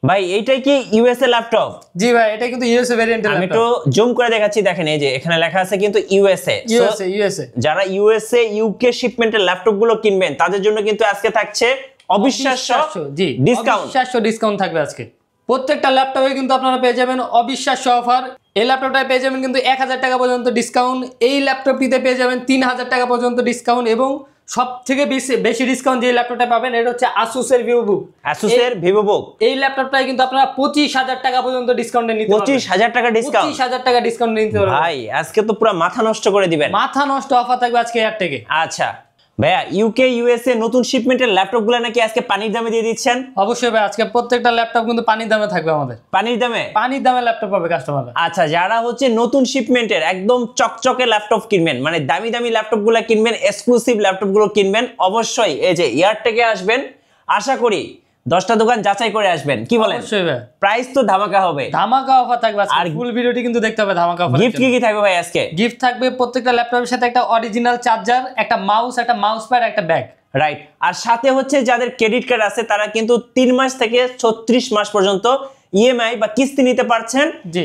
ভাই এইটাই কি ইউএসএ ল্যাপটপ? জি ভাই, এটা কিন্তু ইউএসএ ভেরিয়েন্টের আমি ল্যাপটপ। তো জুম করে দেখাচ্ছি, দেখেন এই যে এখানে লেখা আছে কিন্তু ইউএসএ। যারা ইউএসএ ইউকে শিপমেন্টের ল্যাপটপ গুলো কিনবেন তাদের জন্য কিন্তু আজকে থাকছে অবিশ্বাস্য ডিসকাউন্ট থাকবে আজকে। প্রত্যেকটা ল্যাপটপে কিন্তু আপনারা পেয়ে যাবেন অবিশ্বাস্য অফার। এই ল্যাপটপটায় পেয়ে যাবেন কিন্তু 1000 টাকা পর্যন্ত ডিসকাউন্ট। এই ল্যাপটপটিতে পেয়ে যাবেন 3000 টাকা পর্যন্ত ডিসকাউন্ট। এবং সব থেকে বেশি ডিসকাউন্ট যে ল্যাপটপটা পাবেন এটা হচ্ছে আসুসের ভিভোবুক। এই ল্যাপটপটায় কিন্তু আপনারা 25000 টাকা পর্যন্ত ডিসকাউন্টে নিতে পারবেন। 25000 টাকা ডিসকাউন্ট, 25000 টাকা ডিসকাউন্ট নিতে পারবেন। ভাই আজকে তো পুরো মাথা নষ্ট করে দিবেন। মাথা নষ্ট অফার থাকবে আজকে এয়ারটেকে। আচ্ছা ভাইয়া, ইউকে ইউএসএ নতুন শিপমেন্টের ল্যাপটপগুলো নাকি আজকে পানির দামে দিয়ে দিচ্ছেন? অবশ্যই ভাই, আজকে প্রত্যেকটা ল্যাপটপ কিন্তু পানির দামে থাকবে আমাদের। পানির দামে ল্যাপটপ পাবে কাস্টমাররা। আচ্ছা, যারা হচ্ছে নতুন শিপমেন্টের একদম চকচকে ল্যাপটপ কিনবেন, মানে দামি ল্যাপটপগুলো কিনবেন, এক্সক্লুসিভ ল্যাপটপগুলো কিনবেন, অবশ্যই এই যে এয়ারটেকে আসবেন। আশা করি 10টা দোকান যাচাই করে আসবেন, কি বলেন? অবশ্যই ভাই, প্রাইস তো ধামাকা হবে, ধামাকা অফার থাকবে আজকে। আর ফুল ভিডিওটি কিন্তু দেখতে হবে ধামাকা অফার। গিফট কি থাকবে ভাই আজকে? গিফট থাকবে প্রত্যেকটা ল্যাপটপের সাথে একটা অরিজিনাল চার্জার, একটা মাউস, একটা মাউস প্যাড, একটা ব্যাগ। রাইট। আর সাথে হচ্ছে যাদের ক্রেডিট কার্ড আছে তারা কিন্তু 3 মাস থেকে 36 মাস পর্যন্ত ইএমআই বা কিস্তি নিতে পারছেন। জি,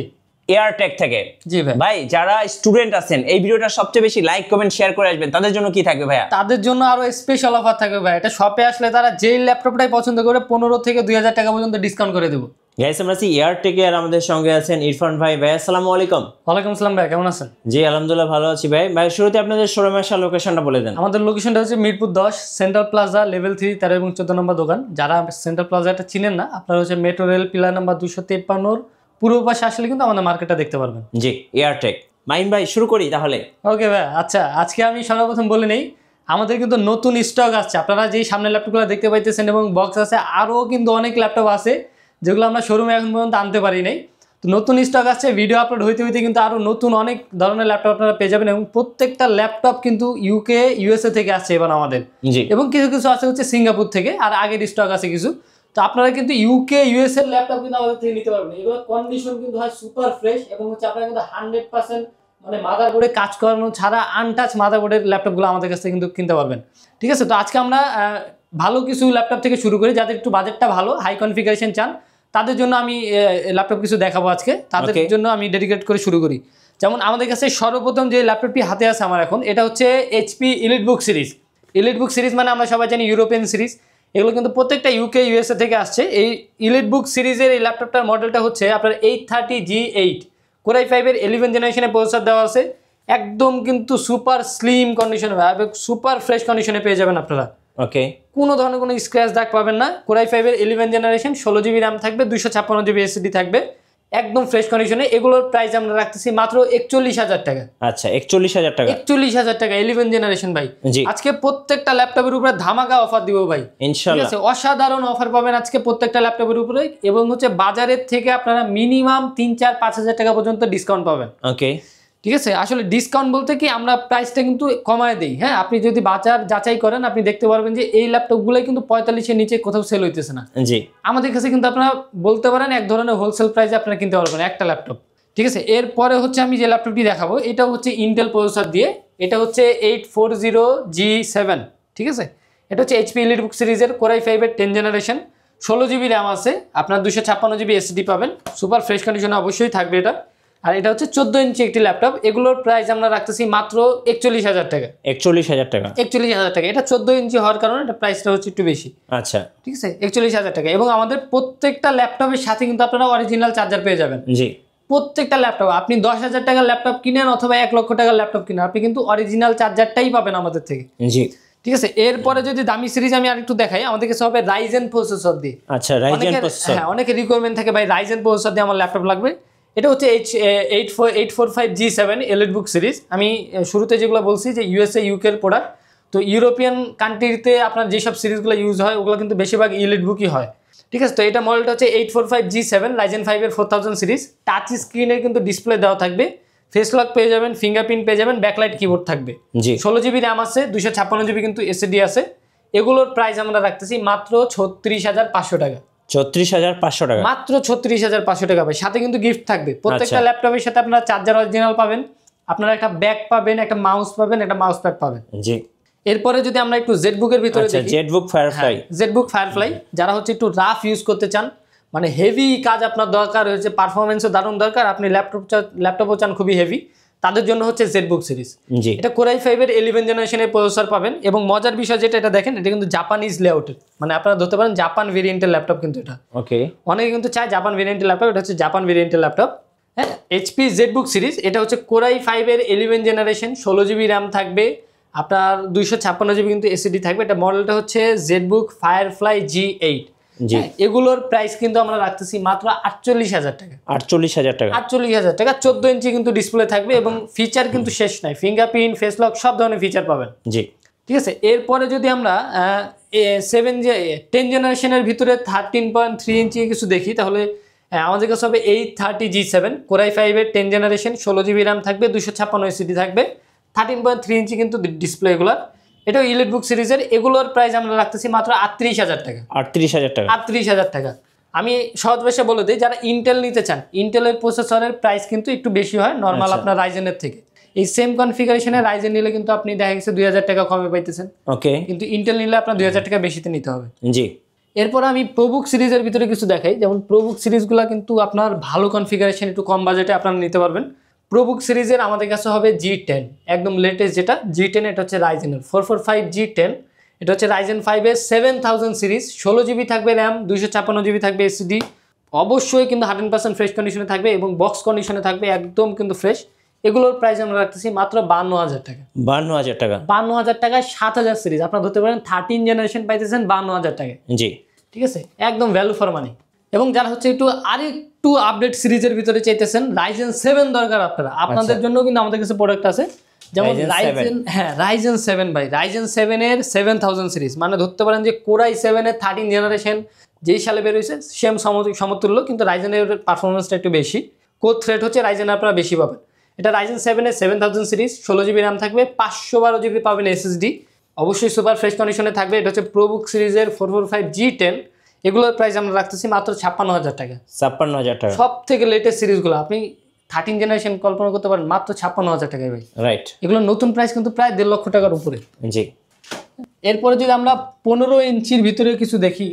এয়ারটেক থেকে। জি ভাই। ভাই যারা স্টুডেন্ট আছেন এই ভিডিওটা সবচেয়ে বেশি লাইক কমেন্ট শেয়ার করে আসবেন, তাদের জন্য কি থাকবে ভাইয়া? তাদের জন্য আরো স্পেশাল অফার থাকবে ভাই। এটা শপে আসলে তারা যেই ল্যাপটপটাই পছন্দ করে 15 থেকে 2000 টাকা পর্যন্ত ডিসকাউন্ট করে দেব। গাইস, আমরা আছি এয়ারটেকে আর আমাদের সঙ্গে আছেন ইরফান ভাই। ভাই আসসালামু আলাইকুম। ওয়ালাইকুম আসসালাম ভাই, কেমন আছেন? জি আলহামদুলিল্লাহ ভালো আছি ভাই। ভাই শুরুতে আপনাদের শোরুমের লোকেশনটা বলে দেন। আমাদের লোকেশনটা হচ্ছে মিরপুর 10 সেন্ট্রাল প্লাজা লেভেল 3 13 এবং 14 নম্বর দোকান। যারা সেন্ট্রাল প্লাজাটা চিনেন না, আপনারা হচ্ছে মেট্রো রেল পিলার নাম্বার 253 পূর্ব পাশে আসলে কিন্তু আমাদের মার্কেটটা দেখতে পারবেন। জি, এয়ারটেক। মাইন ভাই শুরু করি তাহলে। ওকে ভাই, আচ্ছা আজকে আমি সর্বপ্রথম বলে নেই আমাদের কিন্তু নতুন স্টক আসছে। আপনারা যেই সামনে ল্যাপটপগুলো দেখতে পাইতেছেন এবং বক্স আছে, আরও কিন্তু অনেক ল্যাপটপ আছে যেগুলো আমরা শোরুমে এখন পর্যন্ত আনতে পারি নাই। তো নতুন স্টক আসছে, ভিডিও আপলোড হইতে হইতে কিন্তু আরও নতুন অনেক ধরনের ল্যাপটপ আপনারা পেয়ে যাবেন। এবং প্রত্যেকটা ল্যাপটপ কিন্তু ইউকে ইউএসএ থেকে আসছে এবার আমাদের। এবং কিছু কিছু আছে হচ্ছে সিঙ্গাপুর থেকে, আর আগের স্টক আছে কিছু। তো আপনারা কিন্তু ইউকে ইউএস এর ল্যাপটপ কিন্তু আমাদের থেকে নিতে পারবেন। এগুলো কন্ডিশন কিন্তু হয় সুপার ফ্রেশ এবং হচ্ছে আপনারা কিন্তু 100% মানে মাদারবোর্ডে কাজ করানো ছাড়া আনটাচ মাদারবোর্ডের ল্যাপটপগুলো আমাদের কাছ থেকে কিন্তু কিনতে পারবেন। ঠিক আছে, তো আজকে আমরা ভালো কিছু ল্যাপটপ থেকে শুরু করি। যাদের একটু বাজেটটা ভালো, হাই কনফিগারেশন চান, তাদের জন্য আমি ল্যাপটপ কিছু দেখাবো আজকে। তাদের জন্য আমি ডেডিকেট করে শুরু করি। যেমন আমাদের কাছে সর্বপ্রথম যে ল্যাপটপটি হাতে আছে আমার এখন, এটা হচ্ছে HP EliteBook series. EliteBook series মানে আমরা সবাই জানি ইউরোপিয়ান সিরিজ। এগুলো কিন্তু প্রত্যেকটা ইউকে ইউএসএ থেকে আসছে। এই এলিটবুক সিরিজের এই ল্যাপটপটার মডেলটা হচ্ছে আপনার 830G8 কোর i5-এর 11 জেনারেশনে প্রসেসর দেওয়া আছে। একদম কিন্তু সুপার স্লিম কন্ডিশনে এবং সুপার ফ্রেশ কন্ডিশনে পেয়ে যাবেন আপনারা। ওকে, কোনো ধরনের কোনো স্ক্র্যাচ দাগ পাবেন না। কোর i5-এর 11 জেনারেশন, 16GB র্যাম থাকবে, 256GB SSD থাকবে, একদম ফ্রেশ কন্ডিশনে। এগুলোর প্রাইস আমরা রাখতেছি মাত্র 41000 টাকা। আচ্ছা, 41000 টাকা। 41000 টাকা 11 জেনারেশন ভাই। আজকে প্রত্যেকটা ল্যাপটপের উপরে ধামাকা অফার দিব ভাই, ইনশাআল্লাহ। ঠিক আছে, অসাধারণ অফার পাবেন আজকে প্রত্যেকটা ল্যাপটপের উপরে। এবং হচ্ছে বাজারের থেকে আপনারা মিনিমাম 3-4-5000 টাকা পর্যন্ত ডিসকাউন্ট পাবেন। ওকে, ঠিক আছে। আসলে ডিসকাউন্ট বলতে কি, আমরা প্রাইসটা কিন্তু কমায় দিই। হ্যাঁ, আপনি যদি বাজার যাচাই করেন আপনি দেখতে পারবেন যে এই ল্যাপটপগুলোই কিন্তু 45-এর নিচে কোথাও সেল হইতেছে না। জি, আমাদের কাছে কিন্তু আপনারা বলতে পারেন এক ধরনের হোলসেল প্রাইসে আপনারা কিনতে পারবেন একটা ল্যাপটপ। ঠিক আছে, এরপরে হচ্ছে আমি যে ল্যাপটপটি দেখাবো এটা হচ্ছে ইন্টেল প্রসেসর দিয়ে। এটা হচ্ছে 840G7। ঠিক আছে, এটা হচ্ছে এইচপি এলিটবুক সিরিজের কোর i5-এর 10 জেনারেশন, 16GB র্যাম আছে, আপনার 256GB SSD পাবেন, সুপার ফ্রেশ কন্ডিশনে অবশ্যই থাকবে এটা। আর এটা হচ্ছে 14 ইঞ্চি একটি ল্যাপটপ। এগুলোর প্রাইস আমরা রাখতেছি মাত্র 41000 টাকা। 41000 টাকা। 41000 টাকা। এটা 14 ইঞ্চি হওয়ার কারণে এটা প্রাইসটা হচ্ছে একটু বেশি। আচ্ছা, ঠিক আছে, 41000 টাকা। এবং আমাদের প্রত্যেকটা ল্যাপটপের সাথে কিন্তু আপনারা অরিজিনাল চার্জার পেয়ে যাবেন। জি, প্রত্যেকটা ল্যাপটপ আপনি 10,000 টাকার ল্যাপটপ কিনেন অথবা 1 লক্ষ টাকার ল্যাপটপ কিনেন, আপনি কিন্তু অরিজিনাল চার্জারটাই পাবেন আমাদের থেকে। জি, ঠিক আছে। এরপরে যদি দামি সিরিজ আমি আরেকটু দেখাই, আমাদের কাছে হবে রাইজেন প্রসেসর দিয়ে। আচ্ছা, রাইজেন প্রসেসর। হ্যাঁ, অনেকে রিকোয়ারমেন্ট থাকে ভাই রাইজেন প্রসেসর দিয়ে আমার ল্যাপটপ লাগবে। এটা হচ্ছে 845G7 এলিটবুক সিরিজ। আমি শুরুতে যেগুলো বলছি যে ইউএসএ ইউকের প্রোডাক্ট, তো ইউরোপিয়ান কান্ট্রিতে আপনার যেসব সিরিজগুলো ইউজ হয় ওগুলো কিন্তু বেশিরভাগ এলিটবুকই হয়। ঠিক আছে, তো এটা মডেলটা হচ্ছে 845G7 রাইজেন 5-এর 4000 সিরিজ। টাচ স্ক্রিনের কিন্তু ডিসপ্লে দেওয়া থাকবে, ফেস লক পেয়ে যাবেন, ফিঙ্গারপ্রিন্ট পেয়ে যাবেন, ব্যাকলাইট কিবোর্ড থাকবে। জি, 16GB র্যাম আছে, 256GB কিন্তু SSD আছে। এগুলোর প্রাইস আমরা রাখতেছি মাত্র 36500 টাকা। 34500 টাকা, মাত্র 36500 টাকা ভাই। সাথে কিন্তু গিফট থাকবে। প্রত্যেকটা ল্যাপটপের সাথে আপনারা চার্জার অরিজিনাল পাবেন, আপনারা একটা ব্যাগ পাবেন, একটা মাউস পাবেন, একটা মাউস প্যাড পাবেন। জি, এরপরে যদি আমরা একটু জেটবুকের ভিতরে দেখি, জেটবুক ফায়ারফ্লাই, জেটবুক ফায়ারফ্লাই যারা হচ্ছে একটু রাফ ইউজ করতে চান, মানে হেভি কাজ আপনার দরকার হয়েছে, পারফরমেন্সও দারুণ দরকার, আপনি ল্যাপটপও চান খুবই হেভি, তাদের জন্য হচ্ছে জেটবুক সিরিজ। এটা Core i5 এর 11 জেনারেশনের প্রসেসর পাবেন। এবং মজার বিষয় যেটা, এটা দেখেন, এটা কিন্তু জাপানিজ লেআউটের, মানে আপনারা ধরতে পারেন জাপান ভেরিয়েন্টের ল্যাপটপ কিন্তু এটা। ওকে, অনেকে কিন্তু চায় জাপান ভেরিয়েন্টের ল্যাপটপ, এটা হচ্ছে জাপান ভেরিয়েন্টের ল্যাপটপ। হ্যাঁ, HP জেটবুক সিরিজ, এটা হচ্ছে Core i5 এর 11 জেনারেশন, 16 জিবি র্যাম থাকবে, আপনার 256 জিবি কিন্তু এসএসডি থাকবে। এটা মডেলটা হচ্ছে জেটবুক ফায়ারফ্লাই G8। এগুলোর প্রাইস কিন্তু আমরা রাখতেছি মাত্র 48,000 টাকা। 48,000 টাকা, 48,000 টাকা। 14 ইঞ্চি কিন্তু ডিসপ্লে থাকবে এবং ফিচার কিন্তু শেষ নাই, ফিঙ্গারপ্রিন্ট, ফেস লক সব ধরনের ফিচার পাবেন। জি, ঠিক আছে। এরপরে যদি আমরা 10 জেনারেশনের ভিতরে 13.3 ইঞ্চি কিছু দেখি, তাহলে আমাদের কাছে হবে 830 G7 Core i5 এর 10 জেনারেশন, 16 জিবি র্যাম থাকবে, 256 এসএসডি থাকবে, 13.3 ইঞ্চি কিন্তু ডিসপ্লে এগুলোর। এটাও ইলিটবুক সিরিজের। এগুলোর প্রাইস আমরা রাখতেছি মাত্র 38,000 টাকা। 38,000 টাকা, 38,000 টাকা। আমি সহজ ভাষায় বলে দিই, যারা ইন্টেল নিতে চান, ইন্টেলের প্রসেসরের প্রাইস কিন্তু একটু বেশি হয় নর্মাল আপনার রাইজেনের থেকে। এই সেম কনফিগারেশনে রাইজেন নিলে কিন্তু আপনি দেখা গেছে 2,000 টাকা কমে পাইতেছেন। ওকে, কিন্তু ইন্টেল নিলে আপনার 2,000 টাকা বেশিতে নিতে হবে। জি। এরপর আমি প্রোবুক সিরিজের ভিতরে কিছু দেখাই, যেমন প্রোবুক সিরিজগুলো কিন্তু আপনার ভালো কনফিগারেশন, একটু কম বাজেটে আপনারা নিতে পারবেন। প্রোবুক সিরিজের আমাদের কাছে হবে G10, একদম লেটেস্ট যেটা G10, এটা হচ্ছে রাইজেনের 445 G10। এটা হচ্ছে রাইজেন 5 এর 7000 সিরিজ, 16 জিবি থাকবে র্যাম, 256 জিবি থাকবে এসএসডি। অবশ্যই কিন্তু 100% ফ্রেশ কন্ডিশনে থাকবে এবং বক্স কন্ডিশনে থাকবে, একদম কিন্তু ফ্রেশ। এগুলোর প্রাইস আমরা রাখতেছি মাত্র 52,000 টাকা। 52,000 টাকা, 52,000 টাকায় 7,000 সিরিজ আপনারা ধরতে পারেন 13 জেনারেশন পাইতেছেন 52,000 টাকায়। জি, ঠিক আছে, একদম ভ্যালু ফর মানি। এবং যারা হচ্ছে আরেকটু আপডেট সিরিজের ভিতরে চাইতেছেন, রাইজেন 7 দরকার আপনাদের জন্য কিন্তু আমাদের কাছে প্রোডাক্ট আছে, যেমন রাইজেন 7 ভাই, রাইজেন 7 এর 7000 সিরিজ, মানে ধরতে পারেন যে Core i7 এর 13 জেনারেশন যেই সালে বের হয়েছে সেম সমতুল্য, কিন্তু রাইজেনের পারফরমেন্সটা একটু বেশি, কোর থ্রেড হচ্ছে রাইজেন আপনারা বেশি পাবেন। এটা রাইজেন 7 এর 7000 সিরিজ, 16 জিবি র্যাম থাকবে, 512 জিবি পাবেন এসএসডি, অবশ্যই সুপার ফ্রেশ কন্ডিশনে থাকবে। এটা হচ্ছে প্রোবুক সিরিজের 445 G10। এগুলোর প্রাইস আমরা রাখতেছি মাত্র 56,000 টাকা। 56,000 টাকা, সব থেকে লেটেস্ট সিরিজগুলো আপনি 13 জেনারেশন কল্পনা করতে পারেন মাত্র 56,000 টাকায় ভাই। রাইট, এগুলো নতুন প্রাইস কিন্তু প্রায় 1.5 লক্ষ টাকার উপরে। জি। এরপরে যদি আমরা 15 ইঞ্চির ভিতরে কিছু দেখি,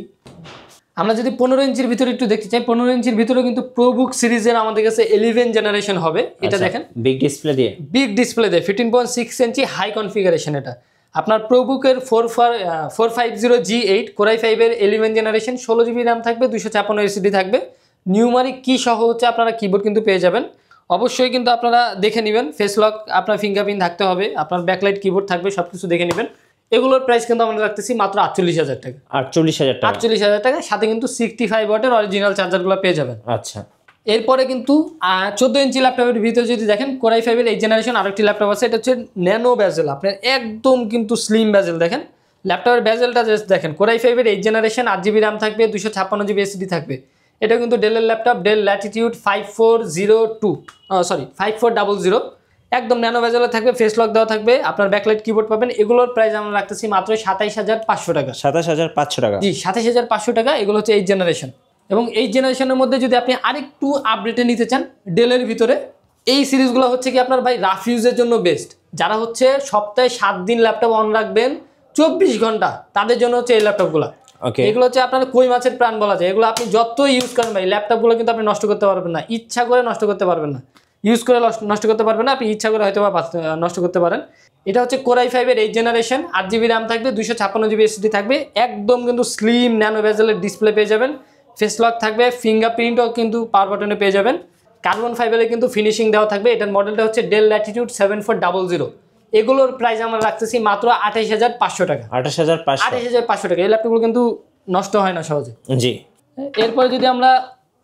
আমরা যদি 15 ইঞ্চির ভিতরে একটু দেখতে চাই, 15 ইঞ্চির ভিতরে কিন্তু প্রোবুক সিরিজের আমাদের কাছে 11 জেনারেশন হবে। এটা দেখেন বিগ ডিসপ্লে দিয়ে, 15.6 ইঞ্চি হাই কনফিগারেশন। এটা আপনার প্রোবুকের 450 G8 Core i5 এর 11 জেনারেশন, 16 জিবি র্যাম থাকবে, 256 এসএসডি থাকবে, নিউমারিক কি সহ হচ্ছে আপনারা কিবোর্ড কিন্তু পেয়ে যাবেন। অবশ্যই কিন্তু আপনারা দেখে নেবেন, ফেস লক, আপনার ফিঙ্গারপ্রিন্ট থাকতে হবে, আপনার ব্যাকলাইট কিবোর্ড থাকবে, সবকিছু দেখে নেবেন। এগুলোর প্রাইস কিন্তু আমরা রাখতেছি মাত্র 48,000 টাকা। 48,000 টাকা, 48,000 টাকা, সাথে কিন্তু 65 ওয়াটের অরিজিনাল চার্জারগুলো পেয়ে যাবেন। আচ্ছা। এরপরে কিন্তু 14 ইঞ্চি ল্যাপটপের ভিতরে যদি দেখেন, Core i5 এর 8 জেনারেশন আরেকটি ল্যাপটপ আছে, এটা হচ্ছে ন্যানো ব্যাজেল, আপনার একদম কিন্তু স্লিম ব্যাজেল। দেখেন ল্যাপটপের ব্যাজেলটা জাস্ট দেখেন। Core i5 এর 8 জেনারেশন, 8 জিবি র্যাম থাকবে, 256 জিবি এসএসডি থাকবে। এটা কিন্তু ডেলের ল্যাপটপ, ডেল ল্যাটিটিউড 5400, একদম ন্যানো ব্যাজেলে থাকবে, ফেস লক দেওয়া থাকবে, আপনার ব্যাকলাইট কিবোর্ড পাবেন। এগুলোর প্রাইস আমরা রাখতেছি মাত্র 27,500 টাকা। 27,500 টাকা, জি, 27,500 টাকা। এগুলো হচ্ছে 8 জেনারেশন। এবং এই জেনারেশনের মধ্যে যদি আপনি আরেকটু আপডেটে নিতে চান ডেলের ভিতরে, এই সিরিজগুলো হচ্ছে কি আপনার ভাই রাফ ইউজের জন্য বেস্ট। যারা হচ্ছে সপ্তাহে 7 দিন ল্যাপটপ অন রাখবেন 24 ঘন্টা, তাদের জন্য হচ্ছে এই ল্যাপটপগুলো। এগুলো হচ্ছে আপনার কই মাছের প্রাণ বলা যায়। এগুলো আপনি যত ইউজ করেন ভাই, ল্যাপটপগুলো কিন্তু আপনি নষ্ট করতে পারবেন না, ইচ্ছা করে নষ্ট করতে পারবেন না, ইউজ করে নষ্ট করতে পারবেন না, আপনি ইচ্ছা করে হয়তো নষ্ট করতে পারেন। এটা হচ্ছে Core i5 এর 8 জেনারেশন, 8 জিবি র্যাম থাকবে, 256 জিবি এসএসডি থাকবে, একদম কিন্তু স্লিম ন্যানো বেজেলের ডিসপ্লে পেয়ে যাবেন, ফেস লক থাকবে, ফিঙ্গারপ্রিন্টও কিন্তু পাওয়ার বাটনে পেয়ে যাবেন, কার্বন ফাইবারে কিন্তু ফিনিশিং দেওয়া থাকবে। এটার মডেলটা হচ্ছে ডেল ল্যাটিটিউড 7400। এগুলোর প্রাইস আমরা রাখতেছি মাত্র 28,500 টাকা। 28,500 টাকা। এই ল্যাপটপগুলো কিন্তু নষ্ট হয় না সহজে। জি। এরপরে যদি আমরা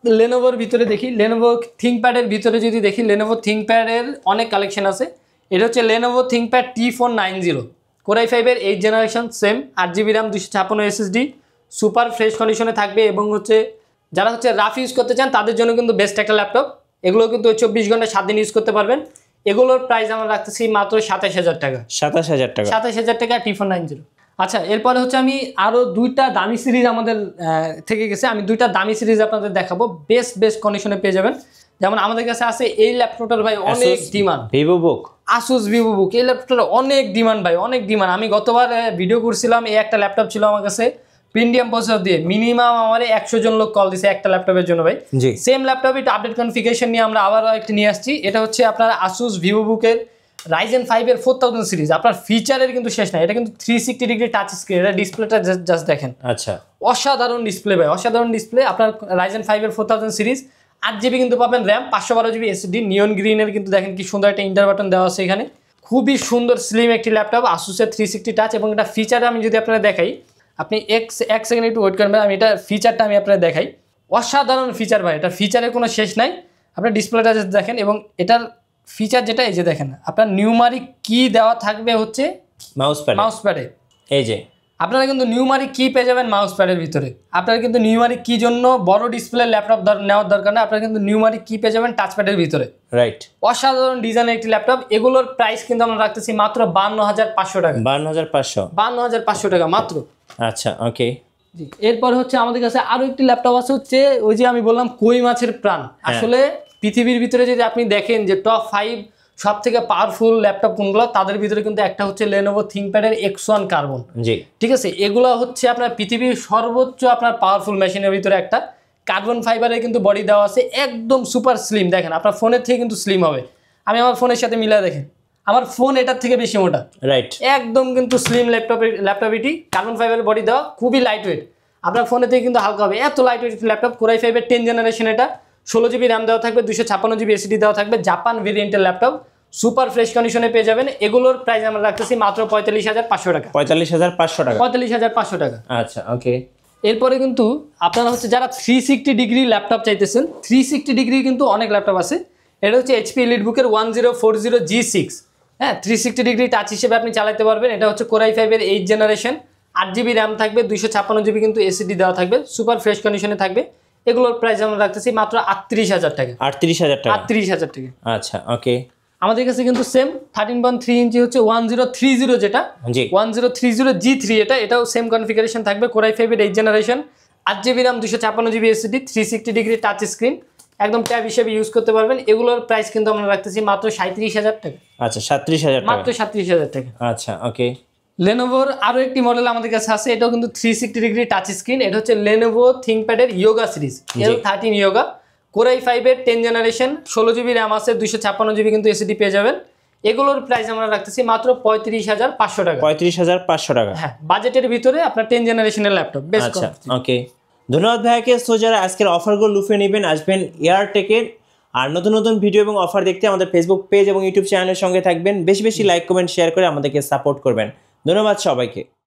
লেনোভোর ভিতরে দেখি, লেনোভো থিংকপ্যাডের ভিতরে যদি দেখি, লেনোভো থিংকপ্যাডের অনেক কালেকশন আছে। এটা হচ্ছে Lenovo ThinkPad T490, Core i5 এর 8 generation, same 8 GB RAM, 256 SSD, super fresh কন্ডিশনে থাকবে। এবং হচ্ছে যারা হচ্ছে রাফ ইউজ করতে চান তাদের জন্য কিন্তু বেস্ট একটা ল্যাপটপ। এগুলো কিন্তু 24 ঘন্টা 7 দিন ইউজ করতে পারবেন। এগুলোর প্রাইস আমরা রাখতেছি মাত্র 27,000 টাকা। 27,000 টাকা, 27,000 টাকা T490। আচ্ছা, এরপরে হচ্ছে আমি আরও 2টা দামি সিরিজ আমাদের থেকে গেছে, আমি 2টা দামি সিরিজ আপনাদের দেখাবো, বেস্ট কন্ডিশনে পেয়ে যাবেন। যেমন আমাদের কাছে আছে এই ল্যাপটপটার ভাই অনেক ডিমান্ড, ভিভোবুক, আসুস ভিভোবুক। এই ল্যাপটপটার অনেক ডিমান্ড ভাই, অনেক ডিমান্ড। আমি গতবার ভিডিও করছিলাম, এই একটা ল্যাপটপ ছিল আমার কাছে প্রিমিয়াম প্রসেসর দিয়ে মিনিমাম আমারে 100 জন লোক কল দিছে একটা ল্যাপটপের জন্য ভাই। জি সেম ল্যাপটপ এটা আপডেট কনফিগারেশন নিয়ে আমরা আবার একটা নিয়ে আসছি। এটা হচ্ছে আপনার Asus VivoBook-এর Ryzen 5 এর 4000 সিরিজ। আপনার ফিচারের কিন্তু শেষ নাই, এটা কিন্তু 360 ডিগ্রি টাচ স্ক্রিন, এটা ডিসপ্লেটা জাস্ট দেখেন। আচ্ছা অসাধারণ ডিসপ্লে ভাই, অসাধারণ ডিসপ্লে। আপনার Ryzen 5 এর 4000 সিরিজ, 8GB কিন্তু পাবেন র্যাম, 512GB SSD, নিয়ন গ্রিনের কিন্তু দেখেন কি সুন্দর একটা ইন্টার বাটন দেওয়া আছে এখানে। খুবই সুন্দর স্লিম একটি ল্যাপটপ Asus-এর 360 টাচ। এবং এটা ফিচার আমি যদি আপনারা দেখাই, আপনি এক সেকেন্ড একটু ওয়েট করবেন, আমি এটা ফিচারটা আমি আপনারা দেখাই। অসাধারণ ফিচার ভাই, এটা ফিচারের কোনো শেষ নাই। আপনার ডিসপ্লেটা দেখেন এবং এটার ফিচার যেটা এই যে দেখেন, আপনার নিউমারিক কি দেওয়া থাকবে হচ্ছে মাউস প্যাডে। এই যে আপনারা কিন্তু নিউমারিক কি পেয়ে যাবেন মাউস প্যাডের ভিতরে। আপনারা কিন্তু নিউমারিক কি জন্য বড় ডিসপ্লে ল্যাপটপ নেওয়ার দরকার না, আপনারা কিন্তু নিউমারিক কি পেয়ে যাবেন টাচ প্যাডের ভিতরে। রাইট, অসাধারণ ডিজাইনের একটি ল্যাপটপ। এগুলোর প্রাইস কিন্তু আমরা রাখতেছি মাত্র 52,500 টাকা। 52,500 টাকা মাত্র। আচ্ছা ওকে। জি, এরপর হচ্ছে আমাদের কাছে আরো একটি ল্যাপটপ আছে, হচ্ছে ওই যে আমি বললাম কই মাছের প্রাণ। আসলে পৃথিবীর ভিতরে যদি আপনি দেখেন যে টপ 5 সব থেকে পাওয়ারফুল ল্যাপটপ কোনগুলো, তাদের ভিতরে কিন্তু একটা হচ্ছে Lenovo ThinkPad এর X1 কার্বন। জি ঠিক আছে, এগুলো হচ্ছে আপনার পৃথিবীর সর্বোচ্চ আপনার পাওয়ারফুল মেশিনের ভিতরে একটা। কার্বন ফাইবারের কিন্তু বডি দেওয়া আছে, একদম সুপার স্লিম। দেখেন আপনার ফোনের থেকে কিন্তু স্লিম হবে। আমি আমার ফোনের সাথে মিলা দেখেন, আমার ফোন এটার থেকে বেশি মোটা। রাইট, একদম কিন্তু স্লিম ল্যাপটপ এটি, কার্বন ফাইবারের বডি দেওয়া, খুবই লাইট ওয়েট। আপনার ফোনের থেকে কিন্তু হালকা হবে, এত light weight laptop. Core i5 এর 10 জেনারেশন, এটা 16GB র্যাম দেওয়া থাকবে, 256GB SSD দেওয়া থাকবে। জাপান ভেরিয়েন্টের ল্যাপটপ, সুপার ফ্রেশ কন্ডিশনে পেয়ে যাবেন। এগুলোর প্রাইস আমরা রাখতেছি মাত্র 45,500 টাকা। 45,500 টাকা। 45,500 টাকা। আচ্ছা ওকে। এরপরে কিন্তু আপনারা হচ্ছে যারা 360 ডিগ্রি ল্যাপটপ চাইতেছেন, 360 ডিগ্রি কিন্তু অনেক ল্যাপটপ আছে। এটা হচ্ছে HP EliteBook-এর 1040G6। হ্যাঁ, 360 ডিগ্রি টাচ হিসেবে আপনি চালাতে পারবেন। এটা হচ্ছে Core i5 এর 8 জেনারেশন, 8GB র্যাম থাকবে, 256GB কিন্তু SSD দেওয়া থাকবে, সুপার ফ্রেশ কন্ডিশনে থাকবে। এগুলোর প্রাইস আমরা রাখতেছি মাত্র 38,000 টাকা। 38,000 টাকা। 38,000 টাকা। আচ্ছা ওকে। আমাদের কাছে কিন্তু সেম 13.3 ইঞ্চি হচ্ছে 1030 যেটা, জি 1030G3, এটাও সেম কনফিগারেশন থাকবে। Core i5 এর 8 generation, 8GB RAM, 256GB SSD, 360 degree touch screen, একদম ট্যাব হিসেবে ইউজ করতে পারবেন। এগুলোর প্রাইস কিন্তু আমরা রাখতেছি মাত্র 37,000 টাকা। আচ্ছা 37,000 টাকা, মাত্র 37,000 টাকা। আচ্ছা ওকে। Lenovoর আরো একটি মডেল আমাদের কাছে আছে, এটাও কিন্তু 360 ডিগ্রি টাচ স্ক্রিন। এটা হচ্ছে Lenovo ThinkPad এর Yoga series, L13 Yoga। Core i5 এর 10 জেনারেশন, 16GB র্যাম আছে, 256GB কিন্তু SSD পেয়ে যাবেন। এগুলোর প্রাইস আমরা রাখতেছি মাত্র 35,500 টাকা। 35,500 টাকা। হ্যাঁ, বাজেটের ভিতরে আপনার 10 জেনারেশনের ল্যাপটপ বেশ। আচ্ছা ওকে, ধন্যবাদ ভাইয়াকে। সো যারা আজকের অফারগুলো লুফে নেবেন, আসবেন এয়ারটেকের। আর নতুন নতুন ভিডিও এবং অফার দেখতে আমাদের ফেসবুক পেজ এবং ইউটিউব চ্যানেলের সঙ্গে থাকবেন। বেশি বেশি লাইক কমেন্ট শেয়ার করে আমাদেরকে সাপোর্ট করবেন। ধন্যবাদ সবাইকে।